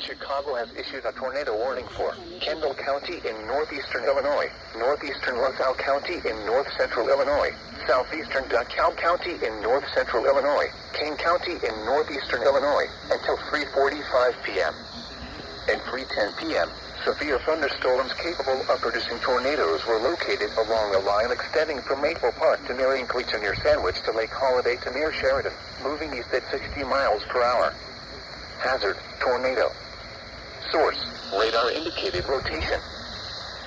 Chicago has issued a tornado warning for Kendall County in northeastern Illinois, northeastern LaSalle County in north-central Illinois, southeastern DeKalb County in north-central Illinois, Kane County in northeastern Illinois, until 3:45 p.m. At 3:10 p.m., severe thunderstorms capable of producing tornadoes were located along a line extending from Maple Park to near Inkley to near Sandwich to Lake Holiday to near Sheridan, moving east at 60 miles per hour. Hazard, tornado. Source, radar indicated rotation.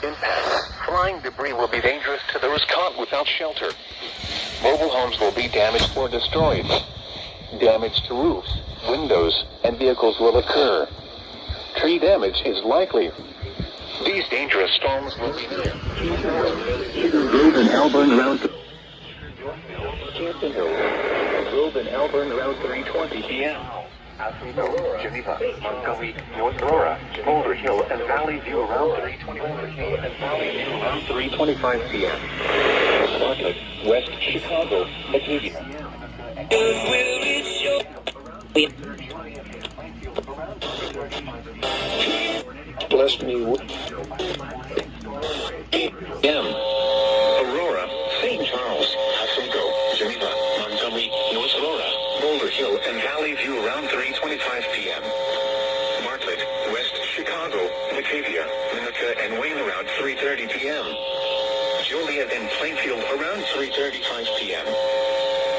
Impact, flying debris will be dangerous to those caught without shelter. Mobile homes will be damaged or destroyed. Damage to roofs, windows, and vehicles will occur. Tree damage is likely. These dangerous storms will be near Grove and Elburn around Canton Hill. Grove and Elburn around 3:20 p.m. Athensville, Geneva, Montgomery, North Aurora, Boulder Hill, and Valley View around 3:25 p.m. and Valley View around 3:25 p.m. Bartlett, West Chicago, Acadia. Bless me with M. Aurora, St. Charles, Athensville, Geneva, Montgomery, North Aurora, Boulder Hill, and Valley View around 3:25 p.m. Bartlett, West Chicago, Batavia, Minooka, and Wayne around 3:30 p.m. Joliet and Plainfield around 3:35 p.m.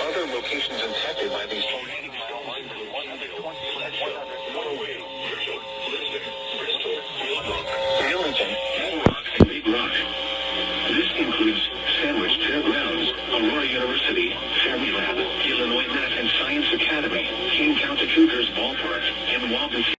Other locations infected by these tornadoes. This includes Sandwich Fairgrounds, Aurora University, Fermi Lab, Illinois Math and Science Academy, Kane County Cougars Ballpark, and Waubon